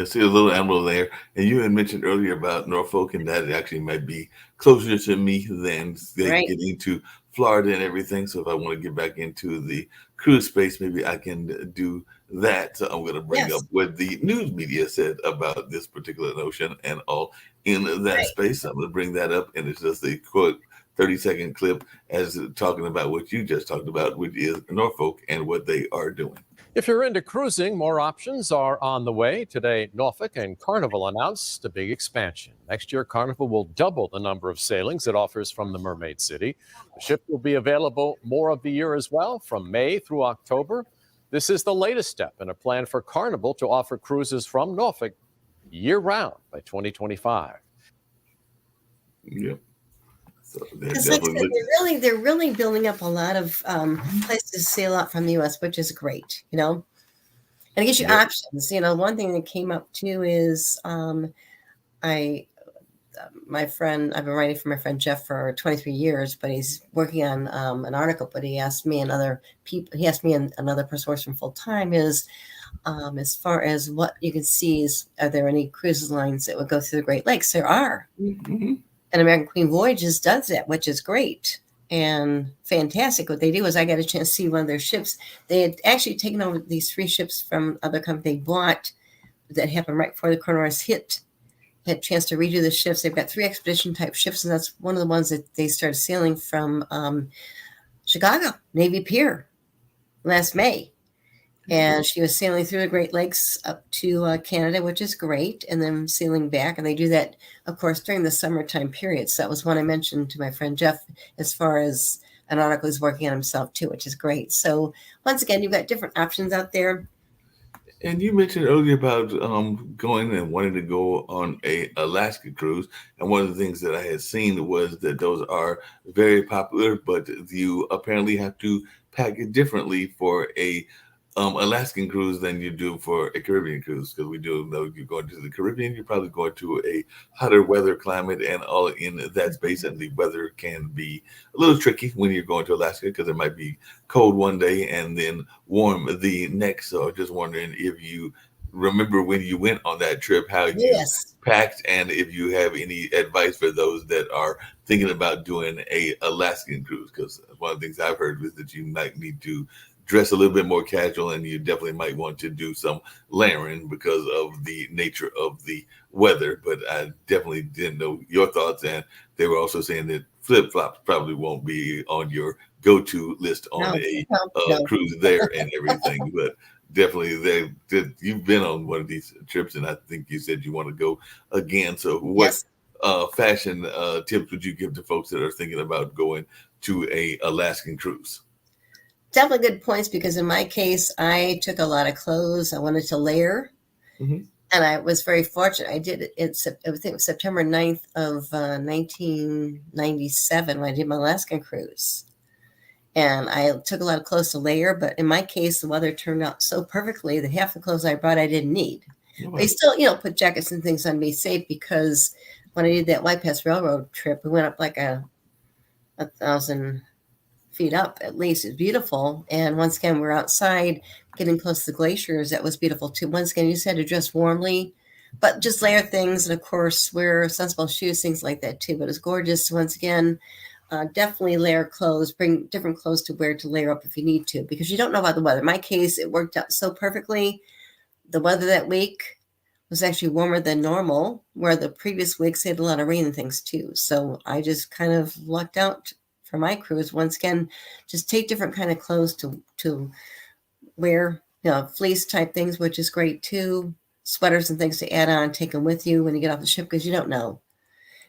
see a little animal there. And you had mentioned earlier about Norfolk, and that actually might be closer to me than getting to Florida and everything. So if I want to get back into the cruise space, maybe I can do that. So I'm going to bring up what the news media said about this particular notion and all in that space. I'm going to bring that up, and it's just a quick 30-second clip as talking about what you just talked about, which is Norfolk and what they are doing. If you're into cruising, more options are on the way. Today, Norfolk and Carnival announced a big expansion. Next year, Carnival will double the number of sailings it offers from the Mermaid City. The ship will be available more of the year as well, from May through October. This is the latest step in a plan for Carnival to offer cruises from Norfolk year-round by 2025. Yep. So because like I said, they're really building up a lot of places to sail out from the U.S., which is great, and it gives you options. One thing that came up too is my friend, I've been writing for my friend Jeff for 23 years, but he's working on an article. But he asked me and other people, and another person works from full time is as far as what you can see is, are there any cruise lines that would go through the Great Lakes? There are. Mm-hmm. And American Queen Voyages does that, which is great and fantastic. What they do is I got a chance to see one of their ships. They had actually taken over these 3 ships from other company they bought. That happened right before the coronavirus hit. Had a chance to redo the ships. They've got 3 expedition type ships, and that's one of the ones that they started sailing from Chicago Navy Pier last May. And she was sailing through the Great Lakes up to Canada, which is great, and then sailing back. And they do that, of course, during the summertime period. So that was one I mentioned to my friend Jeff as far as an article he's working on himself, too, which is great. So once again, you've got different options out there. And you mentioned earlier about going and wanting to go on a Alaska cruise. And one of the things that I had seen was that those are very popular, but you apparently have to pack it differently for a Alaskan cruise than you do for a Caribbean cruise, because we do know you're going to the Caribbean, you're probably going to a hotter weather climate and all in that space, and the weather can be a little tricky when you're going to Alaska because it might be cold one day and then warm the next. So just wondering if you remember when you went on that trip, how you packed, and if you have any advice for those that are thinking about doing a Alaskan cruise, because one of the things I've heard is that you might need to dress a little bit more casual, and you definitely might want to do some layering because of the nature of the weather. But I definitely didn't know your thoughts, and they were also saying that flip-flops probably won't be on your go-to list on a cruise there and everything. But definitely you've been on one of these trips, and I think you said you want to go again. So what fashion tips would you give to folks that are thinking about going to a Alaskan cruise? Definitely good points, because in my case, I took a lot of clothes. I wanted to layer. Mm-hmm. And I was very fortunate. I did it, I think it was September 9th of 1997 when I did my Alaskan cruise. And I took a lot of clothes to layer, but in my case, the weather turned out so perfectly that half the clothes I brought I didn't need. But I still, put jackets and things on to be safe, because when I did that White Pass Railroad trip, we went up like 1,000 feet up at least. It's beautiful. And once again, we're outside getting close to the glaciers. That was beautiful too. Once again, you just had to dress warmly, but just layer things. And of course, wear sensible shoes, things like that too. But it's gorgeous. Once again, definitely layer clothes, bring different clothes to wear to layer up if you need to, because you don't know about the weather. In my case, it worked out so perfectly. The weather that week was actually warmer than normal, where the previous weeks they had a lot of rain and things too. So I just kind of lucked out for my cruise. Once again, just take different kind of clothes to wear, fleece type things, which is great too. Sweaters and things to add on, take them with you when you get off the ship, because you don't know.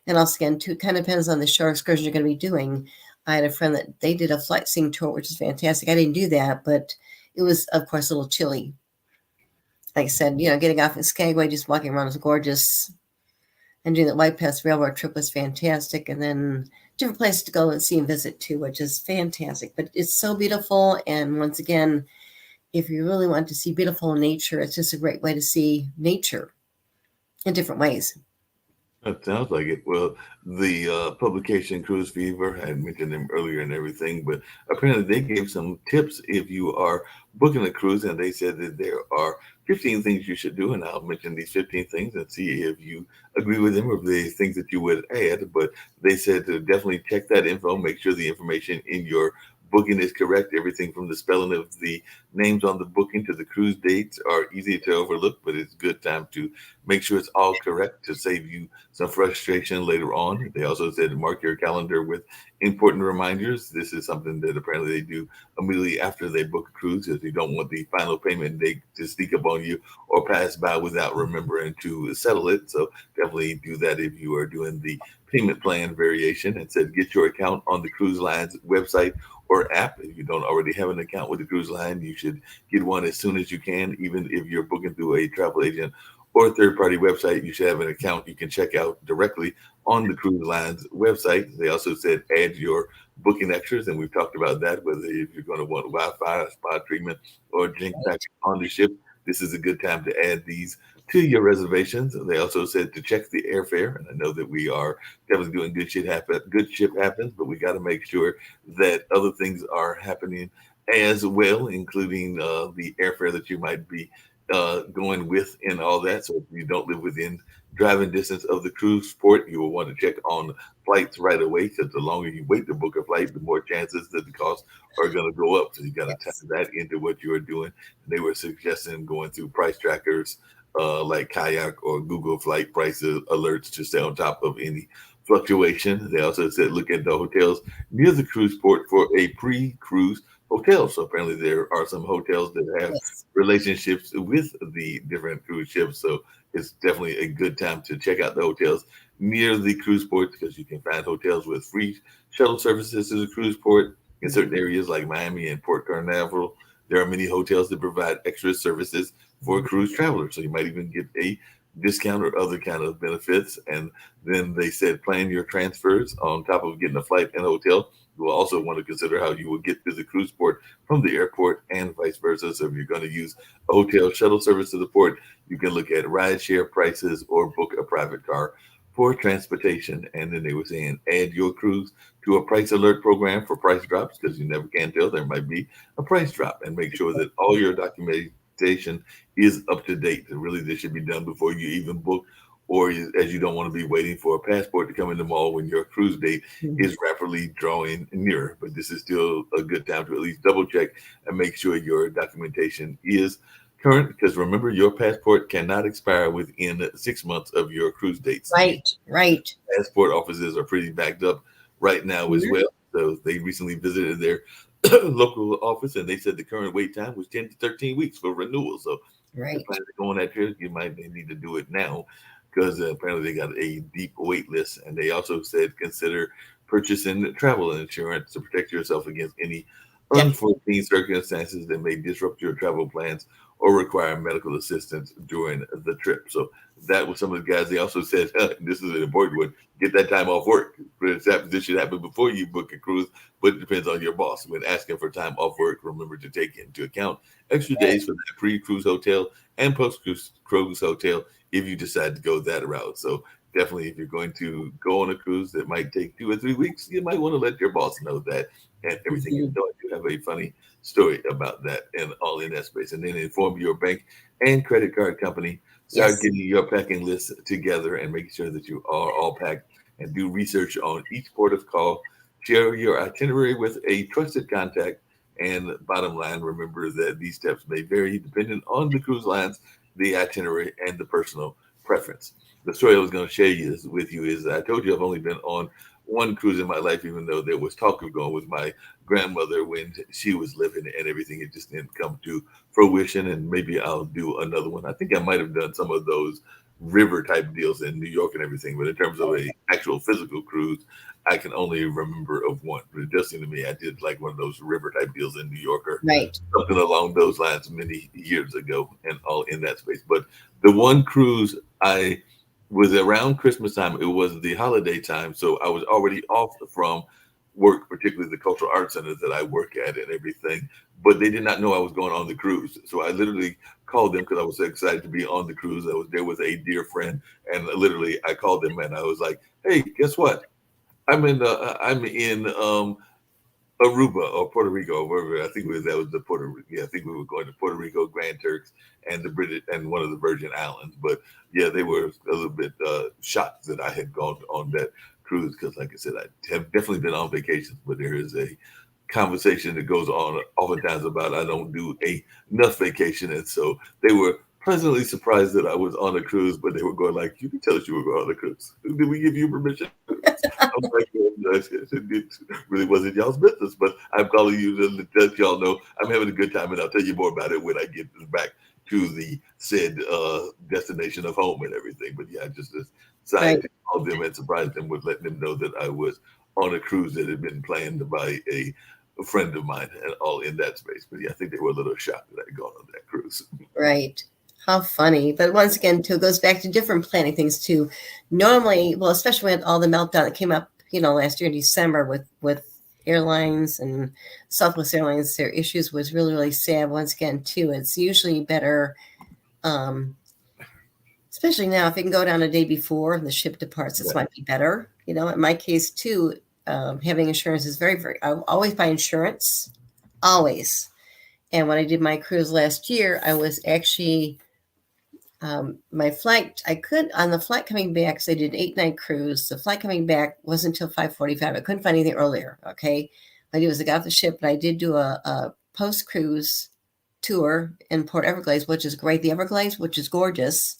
And also, again, too, it kind of depends on the shore excursion you're going to be doing. I had a friend that they did a flight seeing tour, which is fantastic. I didn't do that, but it was, of course, a little chilly. Like I said, getting off in Skagway, just walking around was gorgeous. And doing the White Pass Railroad trip was fantastic. And then different places to go and see and visit too, which is fantastic. But it's so beautiful. And once again, if you really want to see beautiful nature, it's just a great way to see nature in different ways. That sounds like it. Well, the publication Cruise Fever, I had mentioned them earlier and everything, but apparently they gave some tips if you are booking a cruise, and they said that there are 15 things you should do, and I'll mention these 15 things and see if you agree with them or if there's things that you would add. But they said to definitely check that info, make sure the information in your booking is correct. Everything from the spelling of the names on the booking to the cruise dates are easy to overlook, but it's a good time to make sure it's all correct to save you some frustration later on. They also said to mark your calendar with important reminders. This is something that apparently they do immediately after they book a cruise, because you don't want the final payment date to sneak up on you or pass by without remembering to settle it. So definitely do that if you are doing the payment plan variation. And said get your account on the cruise line's website or app. If you don't already have an account with the cruise line, you should get one as soon as you can. Even if you're booking through a travel agent or a third-party website, you should have an account you can check out directly on the cruise line's website. They also said add your booking extras, and we've talked about that, whether if you're going to want Wi-Fi, spa treatment, or drink pack on the ship. This is a good time to add these to your reservations. They also said to check the airfare, and I know that we are definitely doing good ship happens, but we got to make sure that other things are happening as well, including the airfare that you might be going with and all that. So if you don't live within driving distance of the cruise port, you will want to check on flights right away, because the longer you wait to book a flight, the more chances that the costs are going to go up. So you got to tie that into what you are doing. And they were suggesting going through price trackers like Kayak or Google flight prices alerts to stay on top of any fluctuation. They also said look at the hotels near the cruise port for a pre-cruise hotel. So apparently there are some hotels that have relationships with the different cruise ships. So it's definitely a good time to check out the hotels near the cruise port, because you can find hotels with free shuttle services to the cruise port in certain areas like Miami and Port Canaveral. There are many hotels that provide extra services for cruise travelers. So you might even get a discount or other kind of benefits. And then they said plan your transfers on top of getting a flight and hotel. You will also want to consider how you will get to the cruise port from the airport and vice versa. So if you're going to use a hotel shuttle service to the port, you can look at rideshare prices or book a private car for transportation. And then they were saying add your cruise to a price alert program for price drops, because you never can tell, there might be a price drop, and make sure that all your documentation is up to date. Really, this should be done before you even book, or as you don't want to be waiting for a passport to come in the mall when your cruise date is rapidly drawing nearer. But this is still a good time to at least double check and make sure your documentation is current, because remember, your passport cannot expire within 6 months of your cruise dates. Right. Passport offices are pretty backed up right now as well. So they recently visited their local office, and they said the current wait time was 10 to 13 weeks for renewal. So if you're planning to go on that trip, you might need to do it now, because apparently they got a deep wait list. And they also said consider purchasing travel insurance to protect yourself against any unforeseen circumstances that may disrupt your travel plans or require medical assistance during the trip. So that was some of the guys. They also said, this is an important one, get that time off work. This should happen before you book a cruise, but it depends on your boss. When asking for time off work, remember to take into account extra days for that pre-cruise hotel and post-cruise hotel if you decide to go that route. So definitely, if you're going to go on a cruise that might take 2 or 3 weeks, you might want to let your boss know that, and everything is done. You have a funny story about that and all in that space. And then inform your bank and credit card company. Start getting your packing list together and making sure that you are all packed, and do research on each port of call Share your itinerary with a trusted contact. And bottom line, remember that these steps may vary depending on the cruise lines, the itinerary, and the personal preference. The story I was going to share with you is I told you I've only been on one cruise in my life, even though there was talk of going with my grandmother when she was living and everything. It just didn't come to fruition. And maybe I'll do another one. I think I might have done some of those river type deals in New York and everything. But in terms of a actual physical cruise, I can only remember of one. But it does seem to me I did like one of those river type deals in New York or Right. something along those lines many years ago and all in that space. But the one cruise I was around Christmas time, it was the holiday time. So I was already off from work, particularly the cultural arts centers that I work at and everything. But they did not know I was going on the cruise. So I literally called them because I was so excited to be on the cruise. I was there with a dear friend. And literally I called them and I was like, hey, guess what? I'm in Aruba or Puerto Rico or wherever. I think that was the Puerto Rico. Yeah, I think we were going to Puerto Rico, Grand Turks, and the British and one of the Virgin Islands. But yeah, they were a little bit shocked that I had gone on that cruise because, like I said, I have definitely been on vacations, but there is a conversation that goes on oftentimes about I don't do enough vacation, and so they were pleasantly surprised that I was on a cruise, but they were going like, "You can tell us you were going on a cruise. Did we give you permission?" I'm like, it really wasn't y'all's business, but I'm calling you to let y'all know I'm having a good time, and I'll tell you more about it when I get back to the said destination of home and everything. But yeah, I just decided to call them and surprise them with letting them know that I was on a cruise that had been planned by a friend of mine and all in that space. But yeah, I think they were a little shocked that I had gone on that cruise. Right. How funny. But once again, too, it goes back to different planning things too. Normally, well, especially when all the meltdown that came up, last year in December with airlines and Southwest Airlines, their issues was really, really sad. Once again, too, it's usually better, especially now, if it can go down a day before the ship departs, this might be better. In my case, too, having insurance is very, very, I always buy insurance, always. And when I did my cruise last year, I was actually, my flight, on the flight coming back, because I did an 8-night cruise, the flight coming back wasn't until 5:45. I couldn't find anything earlier, okay? What I did was I got off the ship, and I did do a post-cruise tour in Port Everglades, which is great. The Everglades, which is gorgeous.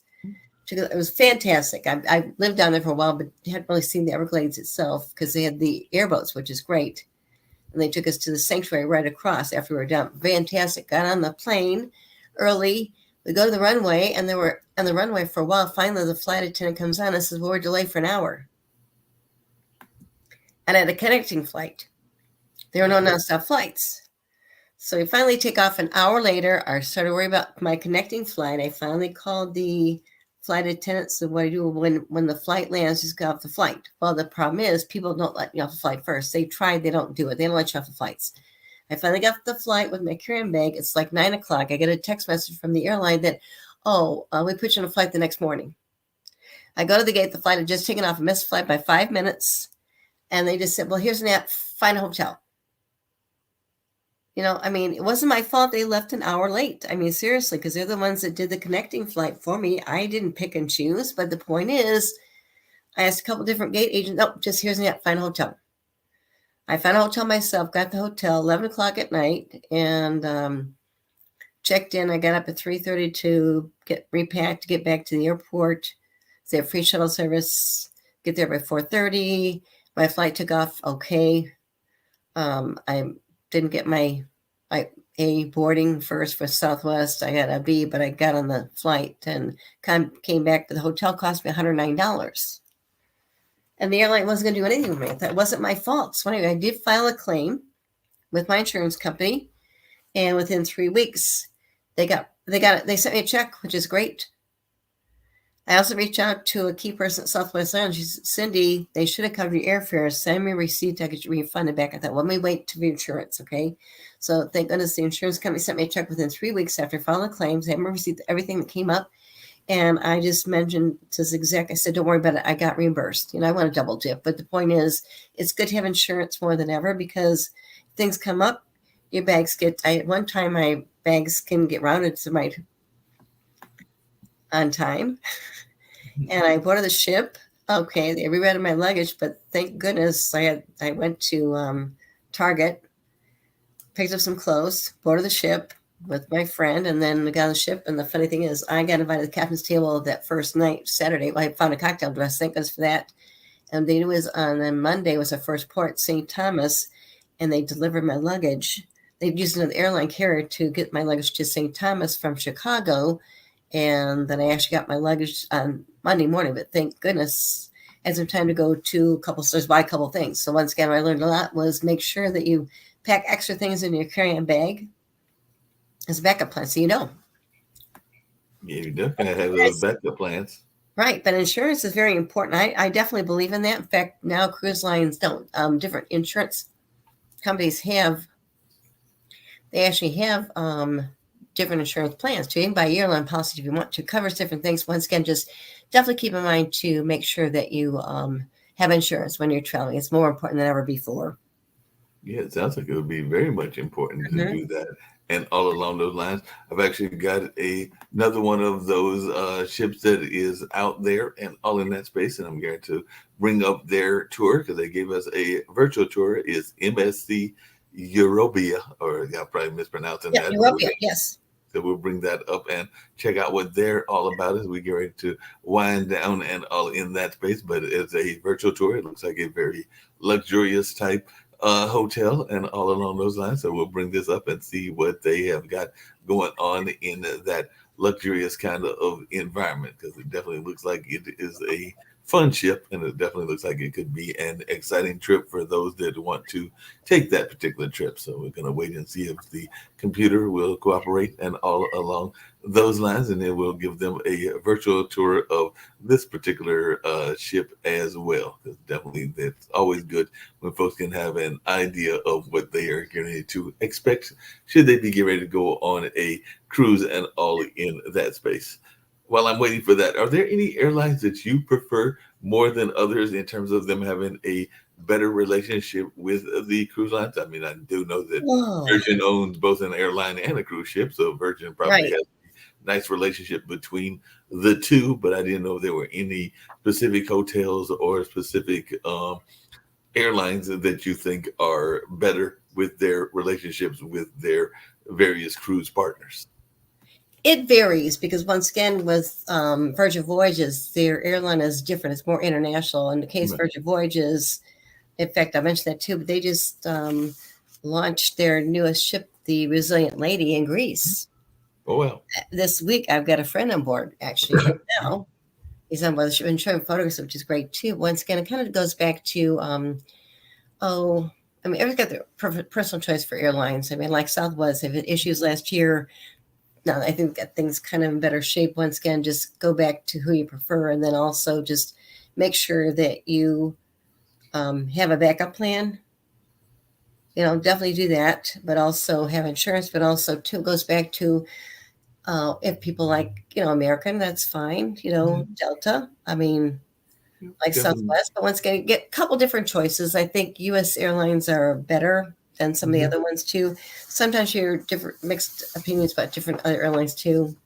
It was fantastic. I lived down there for a while, but hadn't really seen the Everglades itself because they had the airboats, which is great. And they took us to the sanctuary right across after we were done. Fantastic. Got on the plane early. We go to the runway, and they were on the runway for a while. Finally, the flight attendant comes on and says, well, we're delayed for an hour. And I had a connecting flight. There were no nonstop flights. So we finally take off an hour later. I started worrying about my connecting flight. I finally called the flight attendant. So what I do when the flight lands, just get off the flight. Well, the problem is people don't let you off the flight first. They tried, they don't do it. They don't let you off the flights. I finally got the flight with my carry-on bag. It's like 9 o'clock. I get a text message from the airline that, we put you on a flight the next morning. I go to the gate. The flight had just taken off. I missed the flight by 5 minutes. And they just said, well, here's an app. Find a hotel. It wasn't my fault they left an hour late. Seriously, because they're the ones that did the connecting flight for me. I didn't pick and choose. But the point is, I asked a couple different gate agents. Oh, just here's an app. Find a hotel. I found a hotel myself, got the hotel 11 o'clock at night, and checked in. I got up at 3:30 to get repacked to get back to the airport. They have free shuttle service. Get there by 4:30. My flight took off okay. I didn't get my A boarding first for Southwest. I got a B, but I got on the flight and came back to the hotel. Cost me $109. And the airline wasn't going to do anything with me. That wasn't my fault. So anyway, I did file a claim with my insurance company, and within 3 weeks, they sent me a check, which is great. I also reached out to a key person at Southwest Airlines. She said, Cindy, they should have covered your airfare. Send me a receipt. I could refund it back. I thought, let me wait to the insurance, okay? So thank goodness the insurance company sent me a check within 3 weeks after filing the claims. They had me receipt everything that came up. And I just mentioned to this exec, I said, don't worry about it. I got reimbursed. I want to double dip. But the point is, it's good to have insurance more than ever because things come up. Your bags at one time, my bags can get rounded to my on time. And I boarded the ship. Okay, they rerouted my luggage, but thank goodness I went to Target, picked up some clothes, boarded the ship with my friend, and then we got on the ship. And the funny thing is, I got invited to the captain's table that first night, Saturday. Well, I found a cocktail dress, thank goodness for that. And they was on then Monday was our first port, St. Thomas, and they delivered my luggage. They used another airline carrier to get my luggage to St. Thomas from Chicago, and then I actually got my luggage on Monday morning. But thank goodness, I had some time to go to a couple stores, buy a couple things. So once again, what I learned a lot was make sure that you pack extra things in your carry-on bag as a backup plan, so you know. Yeah, you definitely have those backup plans. Right, but insurance is very important. I definitely believe in that. In fact, now cruise lines don't. Different insurance companies they actually have different insurance plans too. You can buy a year-long policy if you want to. Covers different things. Once again, just definitely keep in mind to make sure that you have insurance when you're traveling. It's more important than ever before. Yeah, it sounds like it would be very much important to do that. And all along those lines, I've actually got another one of those ships that is out there and all in that space. And I'm going to bring up their tour because they gave us a virtual tour. Is MSC Europia, or I'm probably mispronouncing that. Europia, yes. So we'll bring that up and check out what they're all about as we get ready to wind down and all in that space. But it's a virtual tour. It looks like a very luxurious type hotel and all along those lines. So we'll bring this up and see what they have got going on in that luxurious kind of environment, because it definitely looks like it is a fun ship, and it definitely looks like it could be an exciting trip for those that want to take that particular trip. So we're going to wait and see if the computer will cooperate and all along those lines, and then we'll give them a virtual tour of this particular ship as well, because definitely it's always good when folks can have an idea of what they are going to expect should they be getting ready to go on a cruise and all in that space. While I'm waiting for that, are there any airlines that you prefer more than others in terms of them having a better relationship with the cruise lines? I mean, I do know that Virgin owns both an airline and a cruise ship, so Virgin probably has a nice relationship between the two, but I didn't know if there were any specific hotels or specific airlines that you think are better with their relationships with their various cruise partners. It varies because once again, with Virgin Voyages, their airline is different. It's more international. In the case of Virgin Voyages, in fact, I mentioned that too, but they just launched their newest ship, the Resilient Lady, in Greece. Oh, well. This week, I've got a friend on board, actually, right now. He's on board the ship and showing photographs, which is great too. Once again, it kind of goes back to, everyone's got their personal choice for airlines. I mean, like Southwest, they've had issues last year. Now, I think that things kind of in better shape. Once again, just go back to who you prefer, and then also just make sure that you have a backup plan. Definitely do that, but also have insurance. But also, too, it goes back to if people like, American, that's fine. Delta. I mean, like Southwest. But once again, get a couple different choices. I think U.S. airlines are better than some of the other ones too. Sometimes you hear different mixed opinions about different other airlines too.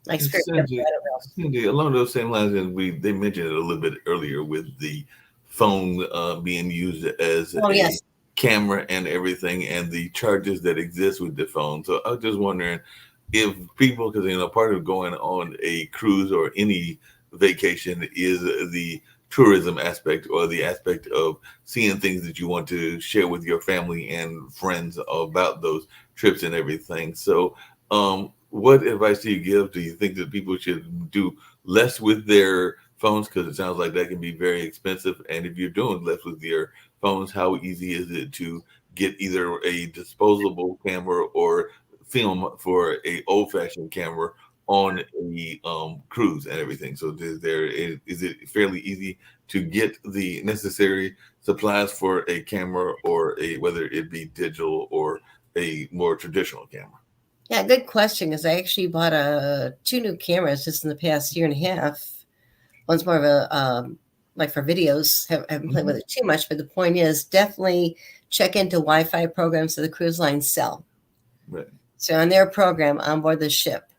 Like Cindy, along those same lines, and they mentioned it a little bit earlier with the phone being used as a camera and everything, and the charges that exist with the phone. So I was just wondering if people, because part of going on a cruise or any vacation is the tourism aspect, or the aspect of seeing things that you want to share with your family and friends about those trips and everything. So what advice do you give? Do you think that people should do less with their phones? Because it sounds like that can be very expensive. And if you're doing less with your phones, how easy is it to get either a disposable camera or film for a old-fashioned camera on a cruise and everything? So is it fairly easy to get the necessary supplies for a camera, or whether it be digital or a more traditional camera? Yeah, good question, because I actually bought two new cameras just in the past year and a half. One's more of a like for videos. Haven't played with it too much, but the point is definitely check into Wi-Fi programs that the cruise lines sell. Right. So on their program on board the ship.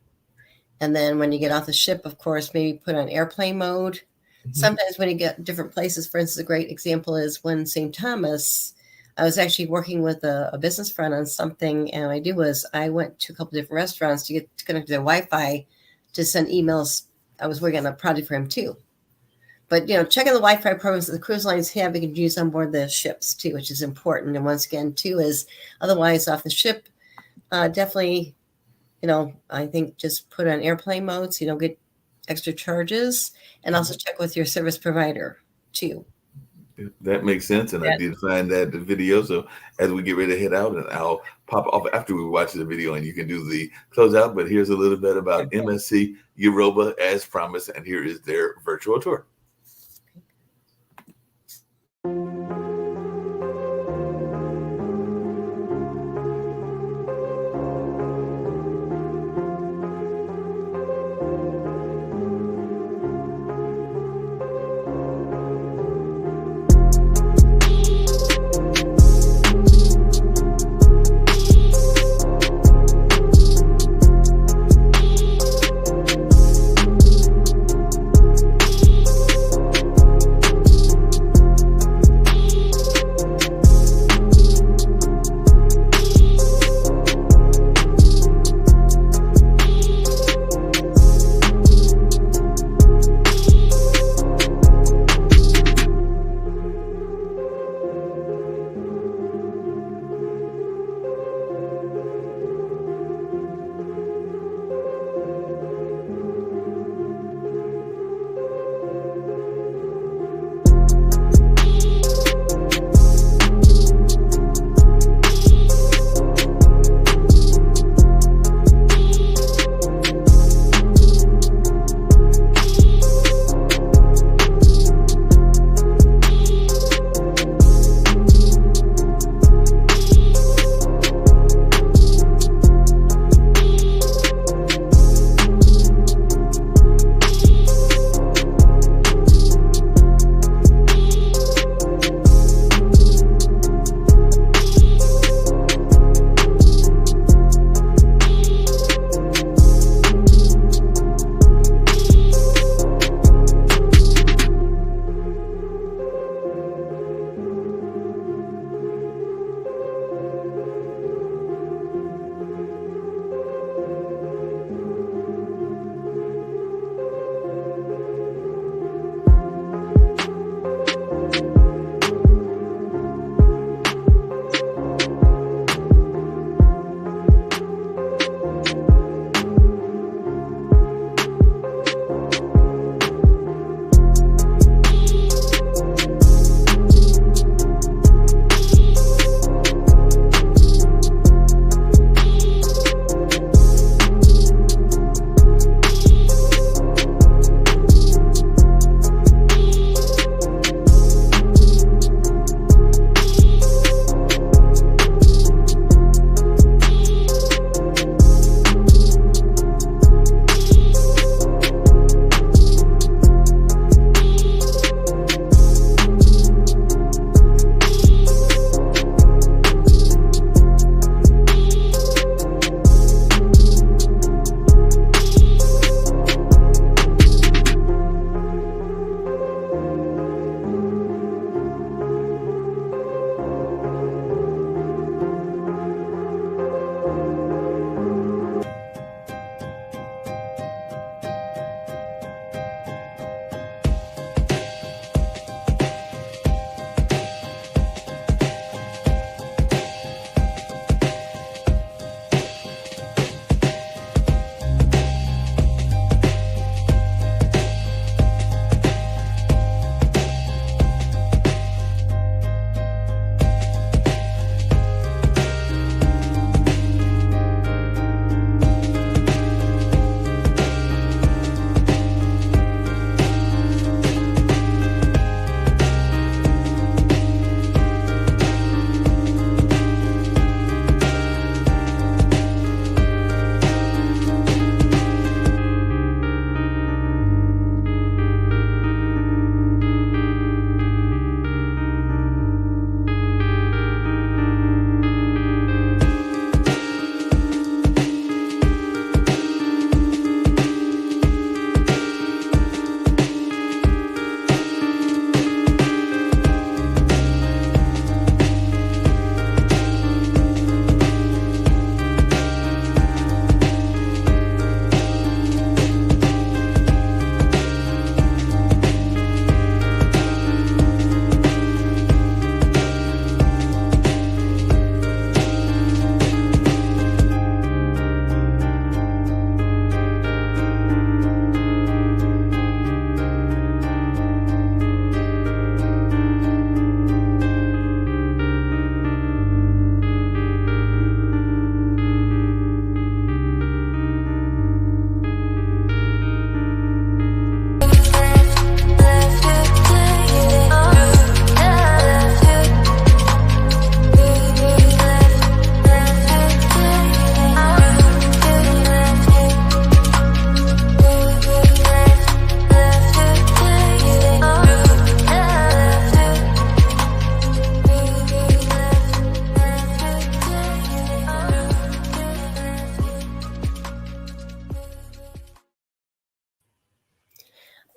And then when you get off the ship, of course, maybe put on airplane mode sometimes when you get different places, for instance, a great example is when St. Thomas, I was actually working with a business friend on something, and what I did was I went to a couple different restaurants to get to connect to their Wi-Fi to send emails. I was working on a project for him too. But, checking the Wi-Fi programs that the cruise lines have, we can use on board the ships too, which is important. And once again, too, is otherwise off the ship, definitely, I think just put on airplane mode so you don't get extra charges, and also check with your service provider too. That makes sense, and I did find that the video. So as we get ready to head out, and I'll pop off after we watch the video, and you can do the closeout. But here's a little bit about MSC Europa as promised, and here is their virtual tour.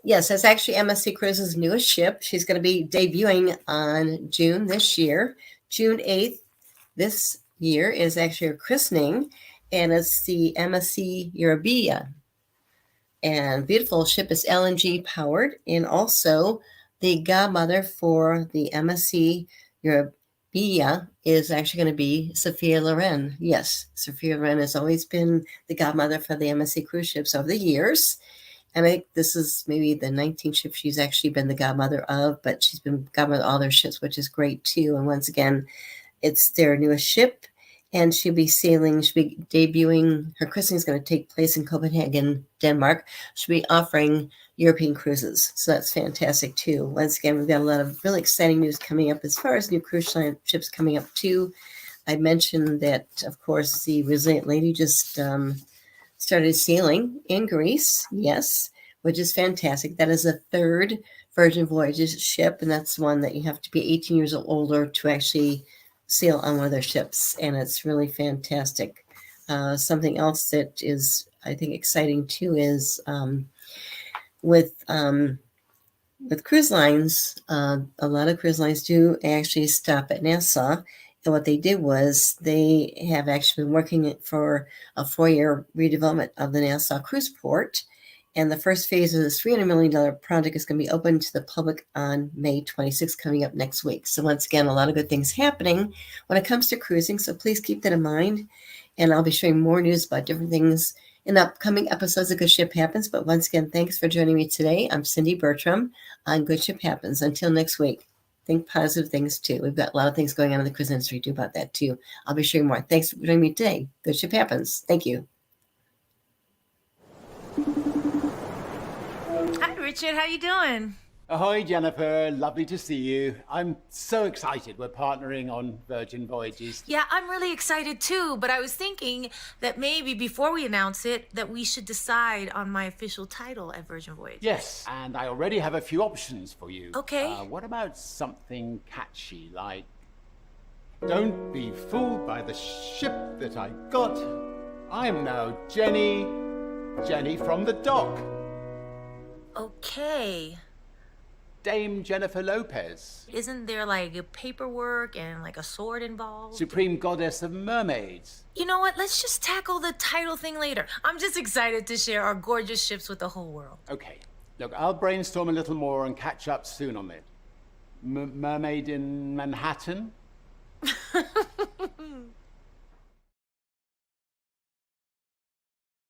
Yes, that's actually MSC Cruises' newest ship. She's going to be debuting on June this year. June 8th this year is actually her christening, and it's the MSC Eurobia. And beautiful ship is LNG powered, and also the godmother for the MSC Eurobia is actually going to be Sophia Loren. Yes, Sophia Loren has always been the godmother for the MSC cruise ships over the years. And I think this is maybe the 19th ship she's actually been the godmother of, but she's been godmother of all their ships, which is great too. And once again, it's their newest ship, and she'll be debuting. Her christening is going to take place in Copenhagen, Denmark. She'll be offering European cruises. So that's fantastic too. Once again, we've got a lot of really exciting news coming up as far as new cruise line ships coming up too. I mentioned that, of course, the Resilient Lady just started sailing in Greece, yes, which is fantastic. That is a third Virgin Voyages ship, and that's one that you have to be 18 years or older to actually sail on one of their ships, and it's really fantastic. Something else that is, I think, exciting too is with cruise lines, a lot of cruise lines do actually stop at Nassau. And what they did was they have actually been working for a 4-year redevelopment of the Nassau Cruise Port. And the first phase of this $300 million project is going to be open to the public on May 26th, coming up next week. So once again, a lot of good things happening when it comes to cruising. So please keep that in mind. And I'll be sharing more news about different things in upcoming episodes of Good Ship Happens. But once again, thanks for joining me today. I'm Cindy Bertram on Good Ship Happens. Until next week. Think positive things too. We've got a lot of things going on in the cruise industry too about that too. I'll be sharing more. Thanks for joining me today. Good Ship Happens. Thank you. Hi, Richard. How you doing? Ahoy, Jennifer. Lovely to see you. I'm so excited we're partnering on Virgin Voyages. Yeah, I'm really excited too, but I was thinking that maybe before we announce it, that we should decide on my official title at Virgin Voyages. Yes, and I already have a few options for you. Okay. What about something catchy like, don't be fooled by the ship that I got. I'm now Jenny from the dock. Okay. Dame Jennifer Lopez. Isn't there like a paperwork and like a sword involved? Supreme Goddess of Mermaids. You know what? Let's just tackle the title thing later. I'm just excited to share our gorgeous ships with the whole world. Okay. Look, I'll brainstorm a little more and catch up soon on it. Mermaid in Manhattan?